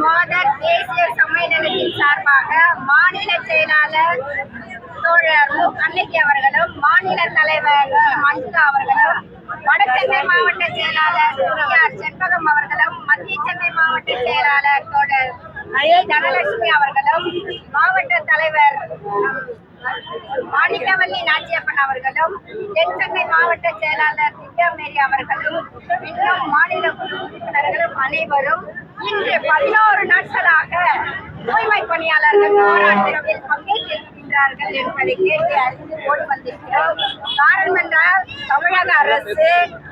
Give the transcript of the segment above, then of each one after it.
மாதர் தேசிய சம்மேளனத்தின் சார்பாக மாநில செயலாளர் தோழர் கண்ணகி அவர்களும், மாநில தலைவர் மஞ்சுளா அவர்களும், வடசென்னை மாவட்ட செயலாளர் செண்பகம் அவர்களும், மத்திய சென்னை மாவட்ட செயலாளர் தோழர் தனலட்சுமி அவர்களும், மாவட்ட தலைவர் மாணிக்கவல்லி நாச்சியப்பன் அவர்களும், தென் சென்னை மாவட்ட செயலாளர் திவ்யாமேரி அவர்களும், இன்னும் மாநில குழு உறுப்பினர்களும் அனைவரும் இன்று 11 நாட்களாக தூய்மை பணியாளர்கள் போராட்டத்தில் பங்கேற்றிருக்கின்றார்கள் என்பதை கேட்டு அறிந்து ஓடி வந்திருக்கிறோம். காரணம் என்றால் தமிழக அரசு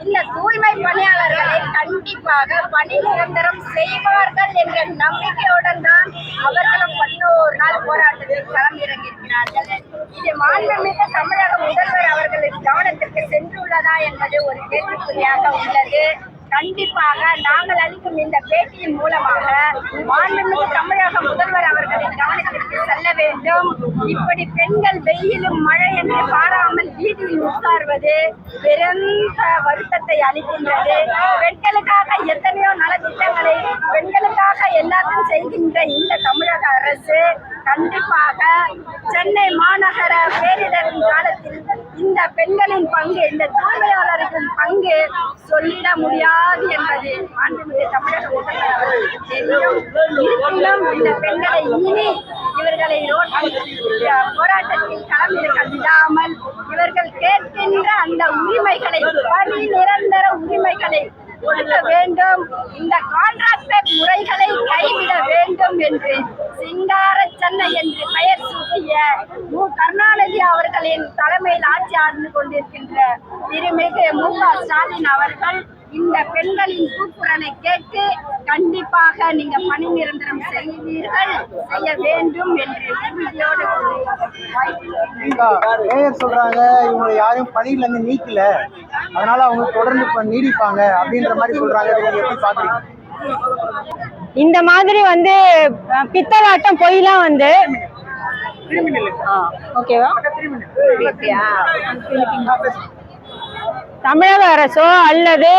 இந்த தூய்மை பணியாளர்களை கண்டிப்பாக பணி நிரந்தரம் செய்வார்கள் என்ற நம்பிக்கையுடன் தான் அவர்களும் 11 நாள் போராட்டத்தில் களமிறங்கியிருக்கிறார்கள். இது மாண்புமிகு தமிழக முதல்வர் அவர்களின் கவனத்திற்கு சென்றுள்ளதா என்பது ஒரு கேள்விக்குறியாக உள்ளது. கண்டிப்பாக நாங்கள் அளிக்கும் இந்த பேட்டியின் மூலமாக மாண்புமிகு தமிழக முதல்வர் அவர்களின் கவனத்திற்கு செல்ல வேண்டும். இப்படி பெண்கள் வெயிலும் மழை என்று பாராமல் வீதியில் உட்கார்வது பெரும் வருத்தத்தை அளிக்கின்றது. பெண்களுக்காக எத்தனையோ நலத்திட்டங்களை பெண்களுக்காக எல்லாத்தையும் செய்கின்ற இந்த தமிழக அரசு கண்டிப்பாக சென்னை மாநகர பேரிடரின் காலத்தில் இந்த பெண்களின் பங்கு, இந்த தூய்மையாளர்களின் பங்கு சொல்லிட முடியாது என்பது மாண்புமிகு தமிழக முதல்வர் அவர்களுக்கு தெரியும். இருப்பினும் இந்த பெண்களை இனி இவர்களை போராட்டத்தில் களமிறக்க விடாமல் இவர்கள் கேட்கின்ற அந்த உரிமைகளை, பணி நிரந்தர உரிமைகளை கொடுக்க வேண்டும், இந்த கான்ட்ராக்டர் முறைகளை கைவிட வேண்டும் என்று சிங்கார சென்னை என்று பெயர் சூட்டிய கருணாநிதி அவர்களின் தலைமையில் ஆட்சி ஆண்டு கொண்டிருக்கின்ற திருமிகு ஸ்டாலின் அவர்கள் இந்த பெண்களின் கூக்குரலை கேட்டு கண்டிப்பாக நீங்க பணி நிரந்தரம் செய்ய வேண்டும் என்று உறுதியோடு சொல்றாங்க. இவங்க யாரும் பணியில இருந்து நீக்கல, அதனால அவங்க தொடர்ந்து நீடிப்பாங்க அப்படின்ற மாதிரி சொல்றாங்க. எப்படி பாக்குறீங்க? இந்த மாதிரி பித்தலாட்டம் பொய்லாம் ஓகேவா, தமிழக அரசோ அல்லது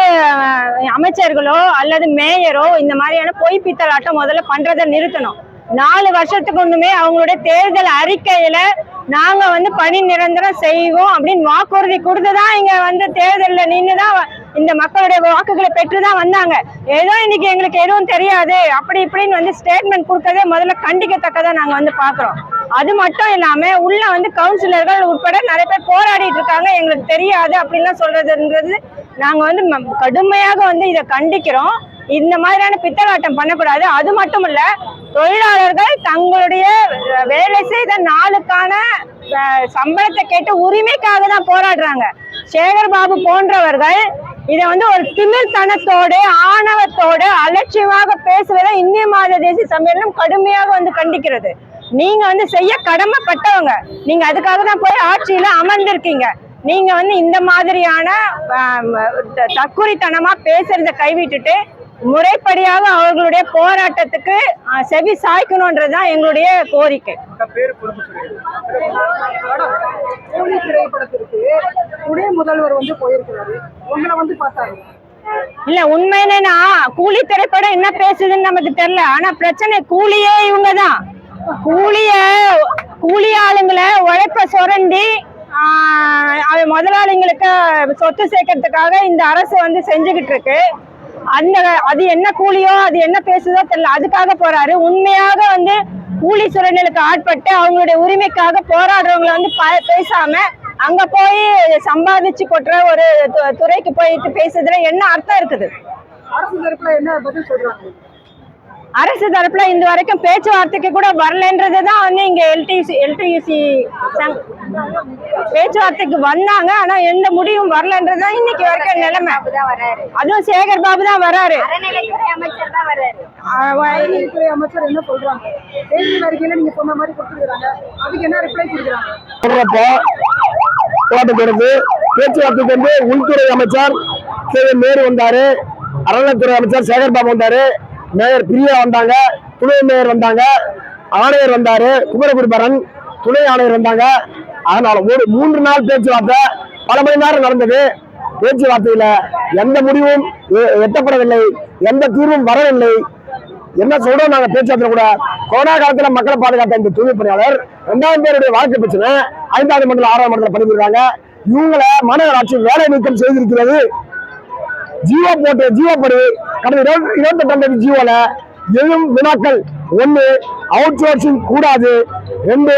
அமைச்சர்களோ அல்லது மேயரோ இந்த மாதிரியான பொய் பித்தலாட்டம் முதல்ல பண்றதை நிறுத்தணும். 4 வருஷத்துக்கு ஒண்ணுமே அவங்களுடைய தேர்தல் அறிக்கையில நாங்க பணி நிரந்தரம் செய்வோம் அப்படின்னு வாக்குறுதி கொடுத்துதான் இங்க தேர்தலில் நின்றுதான் இந்த மக்களுடைய வாக்குகளை பெற்றுதான் வந்தாங்க. ஏதோ இன்னைக்கு எங்களுக்கு எதுவும் தெரியாது அப்படி இப்படின்னு ஸ்டேட்மெண்ட் கொடுக்கறதே முதல்ல கண்டிக்கத்தக்கதா நாங்க பாக்குறோம். அது மட்டும் இல்லாம உள்ள கவுன்சிலர்கள் உட்பட நிறைய பேர் போராடிட்டு இருக்காங்க, எங்களுக்கு தெரியாது அப்படின்லாம் சொல்றதுன்றது நாங்க கடுமையாக இதை கண்டிக்கிறோம். இந்த மாதிரியான பித்தலாட்டம் பண்ணக்கூடாது. அது மட்டும் இல்ல, தொழிலாளர்கள் தங்களுடைய வேலை செய்த நாளுக்கான சம்பளத்தை கேட்டு உரிமைக்காக தான் போராடுறாங்க. சேகர் பாபு போன்றவர்கள் இதை ஒரு திமிர்த்தனத்தோடு ஆணவத்தோடு அலட்சியமாக பேசுவதை இந்திய மாத தேசிய சம்மேளனம் கடுமையாக கண்டிக்கிறது. நீங்க செய்ய கடமைப்பட்டவங்க, நீங்க அதுக்காக தான் போய் ஆட்சியில அமர்ந்திருக்கீங்க. நீங்க இந்த மாதிரியான தற்குறித்தனமா பேசுறத கைவிட்டுட்டு முறைப்படியாக அவர்களுடைய போராட்டத்துக்கு செவி சாய்க்கணும்ன்றதுதான் எங்களுடைய கோரிக்கை. திரைப்படத்திற்கு துணை முதல்வர் போயிருக்கிறாரு, உங்களை பார்த்தாரு. இல்ல, உண்மையிலேனா கூலி திரைப்படம் என்ன பேசுதுன்னு நமக்கு தெரியல. ஆனா பிரச்சனை கூலியே இவங்கதான். கூலி ஆளுங்களை உழைப்ப சுரண்டி முதலாளிங்களுக்கு சொத்து சேர்க்கறதுக்காக இந்த அரசு செஞ்சுக்கிட்டு இருக்கு. அது என்ன கூலியோ அது என்ன பேசுதோ தெரியல, அதுக்காக போறாரு. உண்மையாக கூலி சுரண்டலுக்கு ஆட்பட்டு அவங்களுடைய உரிமைக்காக போராடுறவங்களை பேசாம அங்க போய் சம்பாதிச்சு கொட்டுற ஒரு துறைக்கு போயிட்டு பேசுறதுல என்ன அர்த்தம் இருக்குது? அரசு தரப்புல என்ன பதில் சொல்றாங்க? அரசு தரப்புல இந்த வரைக்கும் பேச்சுவார்த்தைக்கு கூட வரலன்றதுதான் இங்க எல்டியூசி பேச்சுவார்த்தைக்கு வந்தாங்க. ஆனா எந்த முடிவும் வரலன்றதுதான் இன்னைக்கு வரைக்கும் நிலைமை. அதுவும் சேகர் பாபு தான் வராரு. அறநிலையத்துறை அமைச்சர் என்ன சொல்றாங்க? தேர்தல் அறிக்கையில நீங்க சொன்ன மாதிரி கொடுத்துருக்காங்க, அதுக்கு என்ன ரிப்ளை கொடுக்குறாங்க? பேச்சுவார்த்தைக்கு உள்துறை அமைச்சர் நேரு வந்தாரு, அறநிலையத்துறை அமைச்சர் சேகர் பாபு வந்தாரு, மேயர் பிரியா வந்தாங்க, துணை மேயர் வந்தாங்க, ஆணையர் வந்தாரு, குமரகுருபரன் துணை ஆணையர் வந்தாங்க. அதனால 3 நாள் பேச்சுவார்த்தை பல மணி நேரம் நடந்தது. பேச்சுவார்த்தையில எந்த முடிவும் எட்டப்படவில்லை, எந்த தீர்வும் வரவில்லை. என்ன சொல்றோம் நாங்க பேச்சுவார்த்தை கூட கொரோனா காலத்துல மக்களை பாதுகாத்த இந்த தூய்மை பணியாளர் 2000 பேருடைய வாழ்க்கை பிரச்சனை 5வது மண்டலம் 6வது மண்டலம் பண்ணிருக்காங்க. இவங்களை மாநகராட்சி வேலை நீக்கம் செய்திருக்கிறது. ஜீவோ படி கடந்த 28 ஜீவோல எழும் வினாக்கள் 1 அவுட் சோர்சிங் கூடாது, 2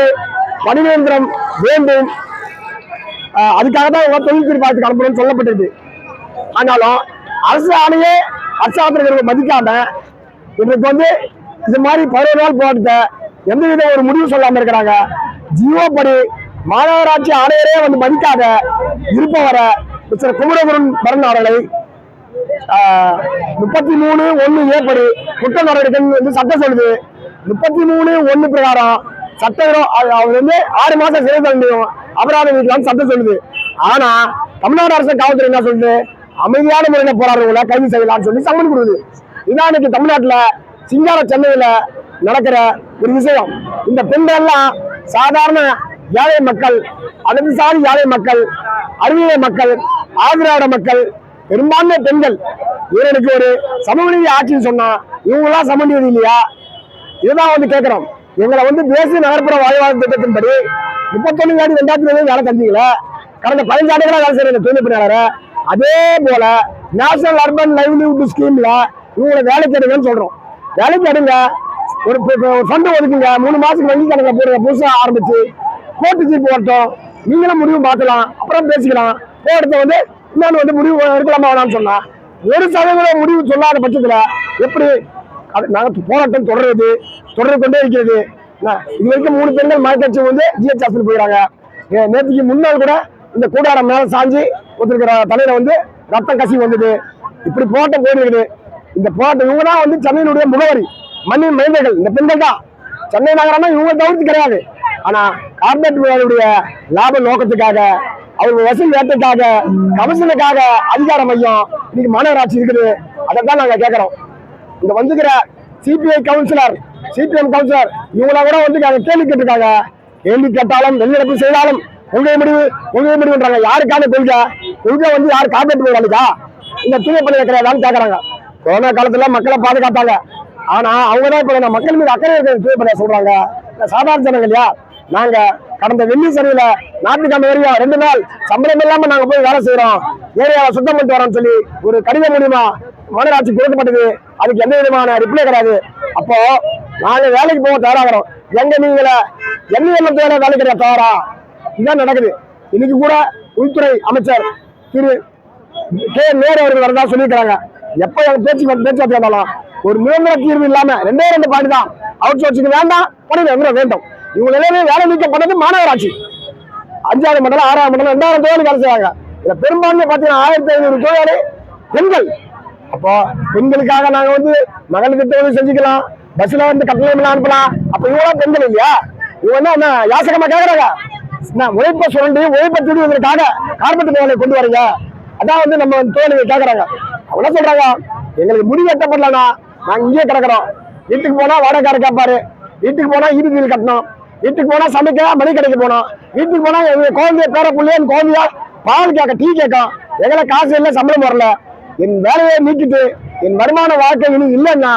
பணி நிரந்தரம் வேண்டும், அதுக்காக தான் தொழில்துறை பார்த்து அனுப்பணும்னு சொல்லப்பட்டிருக்கு. ஆனாலும் அரசு ஆணையே அரசாங்கத்திற்கு மதிக்காம இன்றைக்கு வந்து இது மாதிரி 11 நாள் போராட்டத்தை எந்தவித ஒரு முடிவு சொல்லாம இருக்கிறாங்க. ஜீவோ படி மாநகராட்சி ஆணையரே வந்து மதிக்காத இருப்பவரை மிஸ்டர் குமரகுருபரன் அவர்களை 33(1) ஏற்படி குற்ற நடவடிக்கை வந்து சட்டம் சொல்லுது. 33(1) பிரகாரம் சட்டம் அவர் வந்து 6 மாசம் சிறை தண்டனையும் அபராதம் விதிக்கலாம் சட்டம் சொல்லுது. ஆனா தமிழ்நாடு அரசு காவல்துறை என்ன சொல்லுது, அமைதியான முறையில போராடுறவங்களை கைது செய்யலாம்னு சொல்லி சம்மன் கொடுக்குது. இதான் இன்னைக்கு தமிழ்நாட்டுல சிங்கார சென்னையில நடக்கிற ஒரு விஷயம். இந்த பெண்கள் எல்லாம் சாதாரண ஏழை மக்கள், இடதுசாரி ஏழை மக்கள், அறிவியலை மக்கள், ஆதிராவிட மக்கள், பெரும்பான்மை பெண்கள். இவர்களுக்கு ஒரு சமநீதி ஆட்சின்னு சொன்னா இவங்கெல்லாம் சமநீதி இல்லையா? இதுதான் வந்து கேட்கிறோம். எங்களை வந்து தேசிய நகர்ப்புற வாழ்வாதார திட்டத்தின்படி 31/2020 வேலை தந்தீங்கள, கடந்த 15 ஆண்டுகளா வேலை செய்யற தூய்மை பணியாளரை அதே போல நேஷனல் அர்பன் லைவ்லிஹுட் ஸ்கீம்ல இவங்களை வேலைக்கு எடுங்கன்னு சொல்றோம். வேலைக்கு எடுங்க, ஒரு ஃபண்ட் ஒதுக்குங்க, 3 மாசத்துக்கு வங்கி கணக்கில் போடுங்க, புதுசாக ஆரம்பிச்சு கோர்ட்டு ஜீப்பு வரட்டும், நீங்களும் முடிவு பார்க்கலாம், அப்புறம் பேசிக்கலாம். கோர்ட்டை வந்து இன்னொன்று வந்து முடிவு எடுக்கலாமா வேணாம்னு சொன்னா 1% முடிவு சொல்லாத பட்சத்துல எப்படி நாங்கள் போராட்டம் தொடர்ந்து கொண்டே இருக்கிறது. இது வரைக்கும் 3 பெண்கள் மயக்கட்சி வந்து ஜிஹெச் ஹாஸ்பிட்டல் போயிடறாங்க. நேற்றுக்கு முன்னாள் கூட இந்த கூடாரம் மேல சாஞ்சி ஒருத்தருக்கிற தலையில வந்து ரத்தம் கசிவு வந்தது. இப்படி போராட்டம் போயிருக்குது. இந்த போராட்டம் இவங்க தான் வந்து சென்னையினுடைய முகவரி, மண்ணின் மைந்தர்கள் இந்த பெண்கள் தான். சென்னை நகரமா இவங்க தவிர்த்து கிடையாது. ஆனா கார்பரேட் லாப நோக்கத்துக்காக, அவங்க வசூல் வேட்டைக்காக, கமிஷனுக்காக அதிகார மையம் இன்னைக்கு மாநகராட்சி இருக்குது. அதைத்தான் நாங்க கேட்கிறோம். இங்க வந்துக்கிற சிபிஐ கவுன்சிலர், சிபிஎம் கவுன்சிலர் இவங்கள கூட வந்து கேள்வி கேட்டிருக்காங்க. கேள்வி கேட்டாலும் வெளிநடப்பு செய்தாலும் கொள்கை முடிவுன்றாங்க. யாருக்கான கொள்கை வந்து யாரு கார்பரேட் வேலைக்கா இந்த தூய்மை பணி வைக்கிறதான்னு கேட்கறாங்க. கொரோனா காலத்துல மக்களை பாதுகாத்தாங்க. ஆனா அவங்கதான் இப்ப மக்கள் மீது அக்கறை இருக்கிற தூய்மை பணியை சொல்றாங்க. சாதாரண ஜனங்கள் இல்லையா? நாங்க கடந்த வெள்ளி சரியில ஞாயிற்றுக்கிழமை ஏரியா 2 நாள் சம்பளம் இல்லாம நாங்க போய் வேலை செய்யறோம், ஏரியாவை சுத்தம் பண்ணிட்டு வரோம்னு சொல்லி ஒரு கடிதம் மூலியமா மாநகராட்சி கொடுக்கப்பட்டது. அதுக்கு எந்த விதமான ரிப்ளை கிடையாது. அப்போ நாங்க வேலைக்கு போக தயாராகிறோம். எங்க நீங்கள என்ன வேலைக்கு தயாரா? இதுதான் நடக்குது. இன்னைக்கு கூட உள்துறை அமைச்சர் திரு கே நேரு அவர்கள் வரதா சொல்லியிருக்கிறாங்க. எப்ப பேச்சுவார்த்தை இருந்தாலும் ஒரு நிரந்தர தீர்வு இல்லாம 2 பாயிண்ட் தான். அவுட் சோர்சிங் வேண்டாம், பணி நிரந்தரம் வேண்டும். இவங்க எல்லாமே வேலை நீக்கப்பட்டது மாநகராட்சி. 5வது மண்டலம் 6வது மண்டலம் 2000 தொழிலாளி வேலை செய்வாங்க. இதுல பெரும்பான்மை பாத்தீங்கன்னா 1500 தொழிலாளி பெண்கள். அப்போ பெண்களுக்காக நாங்க வந்து மகளிர் திட்டம் வந்து செஞ்சுக்கலாம், பஸ்ல வந்து கட்டணம் அனுப்பலாம். அப்ப இவங்க பெண்கள் இல்லையா? இவங்க என்ன யாசகமா கேக்குறாங்க, உழைப்ப சுரண்டி உழைப்ப திருடுவதற்காக கார்பரேட் வேலையை கொண்டு வரீங்க. அதான் வந்து நம்ம தோழர்கள் கேட்கறாங்க. அவங்க என்ன சொல்றாங்க, எங்களுக்கு முடிவு எட்டப்படலன்னா நாங்க இங்கே கிடக்குறோம். வீட்டுக்கு போனா வாடகைக்கார கேட்பாரு, வீட்டுக்கு போனா ஈபி பில் கட்டணும், வீட்டுக்கு போனா சமைக்க மணி கடைக்கு போனோம், வீட்டுக்கு போனா குழந்தைய பேர பிள்ளைய குழந்தையா பால் கேட்க டீ கேட்கும். எங்களை காசு இல்லை, சம்பளம் வரல, என் வேலையை நீக்கிட்டு என் வருமான வாழ்க்கை இனி இல்லைன்னா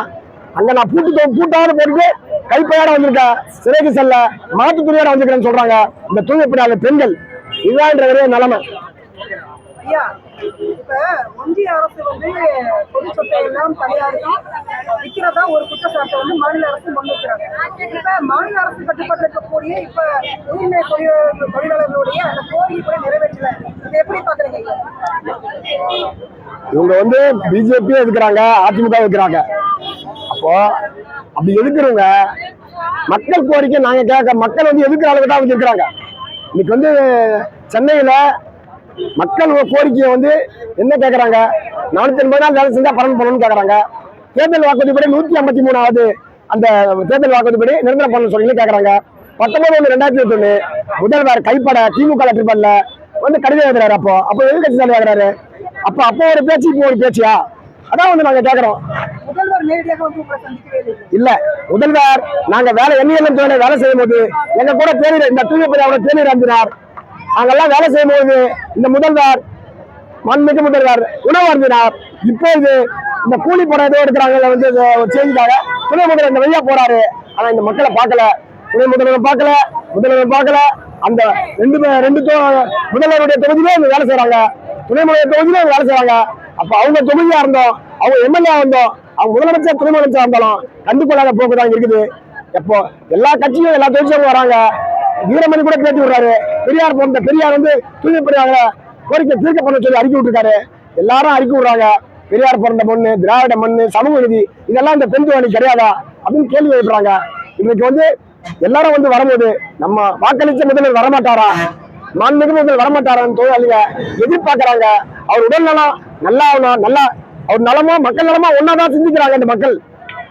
அங்க நான் பூட்டாவது போட்டு கைப்பையோட வந்திருக்கேன், சிறைக்கு செல்ல மாற்று துணியோட வந்திருக்கேன்னு சொல்றாங்க இந்த தூய்மை பணியாளர் பெண்கள். இதுதான் நிலைமை. ஐயா, இப்ப ஒன்றிய அரசு வந்து பொது சொத்தை எல்லாம் தனியாருக்கும் விற்கிறதா ஒரு குற்றச்சாட்டை வந்து மாநில அரசு முன்வைக்கிறாங்க. இப்ப மாநில அரசு கட்டுப்பாட்டில் இருக்கக்கூடிய இப்ப தூய்மை தொழிலாளர்களுடைய அந்த கோரிக்கை கூட நிறைவேற்றல. இதை எப்படி பாக்குறீங்க? இவங்க வந்து பிஜேபியும் எதுக்குறாங்க, அதிமுக எதுக்குறாங்க. அப்போ அப்படி எதுக்குறவங்க மக்கள் கோரிக்கை நாங்க கேட்க, மக்கள் வந்து எதுக்குற அளவுக்கு தான் வந்து இருக்கிறாங்க. இன்னைக்கு வந்து சென்னையில மக்கள் கோரிக்கையை வந்து என்ன கேட்கறாங்க, 480 நாள் வேலை செஞ்சா பலன் பண்ணணும்னு கேட்கறாங்க. தேர்தல் வாக்குறுதிப்படி 153வது அந்த தேர்தல் வாக்குறுதிப்படி நிரந்தர பலன் சொல்லி கேட்கறாங்க. 19/1/2021 முதல்வர் கைப்பட திமுக லெட்டர்ல வந்து கடிதம் எழுதுறாரு. அப்போ எதிர்கட்சி தலைவர் எழுதுறாரு. அப்போ ஒரு பேச்சு, இப்போ ஒரு பேச்சியா? அதான் வந்து நாங்க கேட்கிறோம். முதல்வர் நேரடியாக வந்து உங்களை சந்திக்கவே இல்ல. முதல்வர் நாங்க வேலை எண்ணியல் துறையில வேலை செய்யும் போது எங்க கூட தேநீர், இந்த தூய்மை பணியாளர் தேநீர் அருந்தினார். நாங்கெல்லாம் வேலை செய்யும் போது இந்த முதல்வர், மாண்புமிகு முதல்வர் உணவு அருந்தினார். இப்போ இது இந்த கூலி படம் ஏதோ எடுக்கிறாங்க வந்து செய்திக்காக துணை முதல்வர் இந்த வழியா போறாரு. ஆனா இந்த மக்களை பார்க்கல, துணை முதல்வர் பார்க்கல, முதல்வர் பார்க்கல. அந்த ரெண்டு முதல்வருடைய தொகுதியிலே இவங்க வேலை செய்யறாங்க, துணை முதல்வர் தொகுதியிலே இவங்க வேலை செய்யறாங்க. அப்ப அவங்க தொகுதியா இருந்தோம், அவங்க எம்எல்ஏ வந்தோம், அவங்க முதலமைச்சர் துணை முதலமைச்சர் இருந்தாலும் கண்டுகொள்ளாத போக்கு தான் இருக்குது. எப்போ எல்லா கட்சியும் எல்லா தொழிற்சங்கமும் வராங்க. வீரமணி கூட பேட்டி விடுறாரு, பெரியார் போன்ற பெரியார் வந்து தூய்மை பணியாளர கோரிக்கை தீர்க்க பண்ண சொல்லி அறிக்கை விட்டுருக்காரு. எல்லாரும் அறிக்கை விடுறாங்க, பெரியார் பிறந்த மண்ணு, திராவிட மண்ணு, சமூக நீதி, இதெல்லாம் இந்த பெண் தோணி கிடையாதா அப்படின்னு கேள்வி எழுப்புறாங்க. இன்னைக்கு வந்து எல்லாரும் வந்து வரும்போது நம்ம வாக்களிச்ச முதல்வர் வரமாட்டாரா, மாண்புமிகு முதல்வர் வரமாட்டாரான்னு தொழிலாளிங்க எதிர்பார்க்கறாங்க. அவர் உடல் நலம் நல்லா நல்லா அவர் நலமா மக்கள் நலமா ஒன்னாதான் சிந்திக்கிறாங்க இந்த மக்கள்.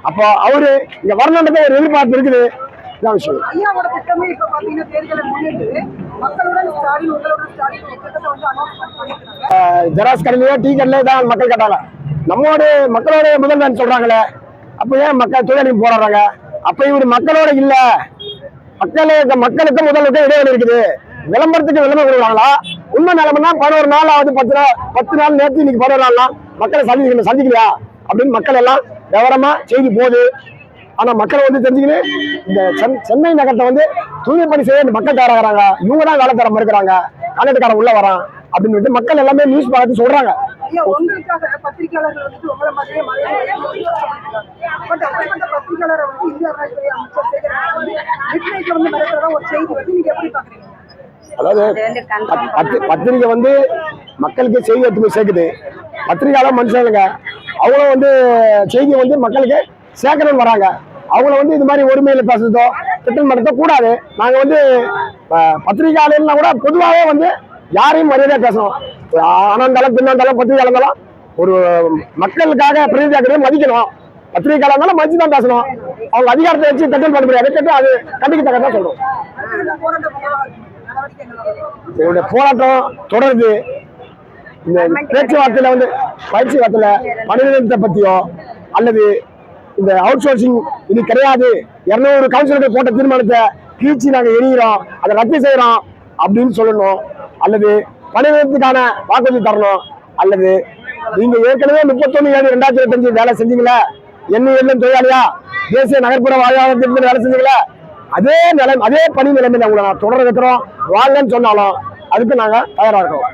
அப்போ அவரு இங்க வரணுன்றத ஒரு எதிர்பார்ப்பு இருக்குது. இதான் விஷயம். ஐயாவோட திட்டமே இப்ப பாத்தீங்கன்னா தேர்தலை முன்னிட்டு மக்களுடன் ஸ்டாலின் உங்களுடன் ஸ்டாலின் ஒரு திட்டத்தை வந்து அனௌன்ஸ்மெண்ட் பண்ணிருக்காங்க. ஜெராக்ஸ் கடையிலேயே டீ கடையிலே தான் மக்கள் கேட்டாங்க. மக்களோட முதல்வர் சொல்றாங்களே, அப்ப ஏன் மக்கள் தொழிலாளி போராடுறாங்க? அப்ப இவரு மக்களோட இல்ல, மக்களுக்கு முதல்வருக்கு இடைவெளி இருக்குது. விளம்பரத்துக்கு விளம்பரம் கொடுக்குறாங்களா? உண்மை நிலைமைனா 11 நாள் ஆகுது, 10 நாள் நேற்று இன்னைக்கு 11 நாள் மக்களை சந்திக்கலையா அப்படின்னு மக்கள் எல்லாம் விவரமா செய்தி போகுது. ஆனா மக்கள் வந்து தெரிஞ்சுக்கணும், இந்த சென்னை நகரத்தை வந்து தூய்மை பணி செய்ய இந்த மக்கள் தயாராகிறாங்க, இவங்க தான் வேலை தர மறுக்கிறாங்க, காலத்துக்காரன் உள்ள வரான் அப்படின்னு சொல்லிட்டு மக்கள் எல்லாமே நியூஸ் பார்த்து சொல்றாங்க. ஐயா உங்களுக்காக பத்திரிகையாளர்கள் வந்து உங்களை மாதிரியே பட் அப்படிப்பட்ட பத்திரிகையாளரை வந்து இந்திய அரசுத்துறை அமைச்சர் சேகர் வந்து மிட்நைட்ல வந்து நடக்கிறதா ஒரு செய்தி வந்து நீங்க எப்படி பாக்குறீங்க? அதாவது பத்திரிகை வந்து மக்களுக்கு செய்தி எடுத்து போய் சேர்க்குது. பத்திரிகையாளர் மனுஷங்க, அவங்களும் வந்து செய்தி வந்து மக்களுக்கு சேர்க்கணும்னு வராங்க. அவங்கள வந்து இது மாதிரி ஒருமையில பேசுறதோ திட்டம் நடத்த கூடாது. நாங்க வந்து பத்திரிகையாளர்னா கூட பொதுவாகவே வந்து யாரையும் மரியாதையா பேசணும். ஆனாந்தாலும் பின்னாந்தாலும் பத்திரிகையாளர் இருந்தாலும் ஒரு மக்களுக்காக பிரதிநிதியாக மதிக்கணும். பத்திரிகையாளர் இருந்தாலும் மதிச்சு தான் பேசணும். அவங்க அதிகாரத்தை வச்சு தட்டல் பண்ண முடியாது, கேட்டு அது கண்டிக்கத்தக்கதான் சொல்றோம். என்னுடைய போராட்டம் தொடருது. இந்த பேச்சுவார்த்தையில வந்து பயிற்சி வார்த்தையில பணிநிலையத்தை பத்தியோ அல்லது இந்த அவுட் சோர்சிங் இது கிடையாது, 200 கவுன்சிலர்கள் போட்ட தீர்மானத்தை கீழ்ச்சி நாங்க எரிகிறோம், அதை ரத்து செய்யறோம் அப்படின்னு சொல்லணும். அல்லது பணிநிலையத்துக்கான வாக்குறுதி தரணும். அல்லது நீங்க ஏற்கனவே 31/7/2025 வேலை செஞ்சீங்களா, என்ன தொழிலாளியா தேசிய நகர்ப்புற வாழ்வாதார திட்டத்தில் வேலை செஞ்சீங்களா, அதே பணி நிலைமையில உங்களை நான் தொடர வைக்கிறோம் வாங்கன்னு சொன்னாலும் அதுக்கு நாங்க தயாரா இருக்கோம்.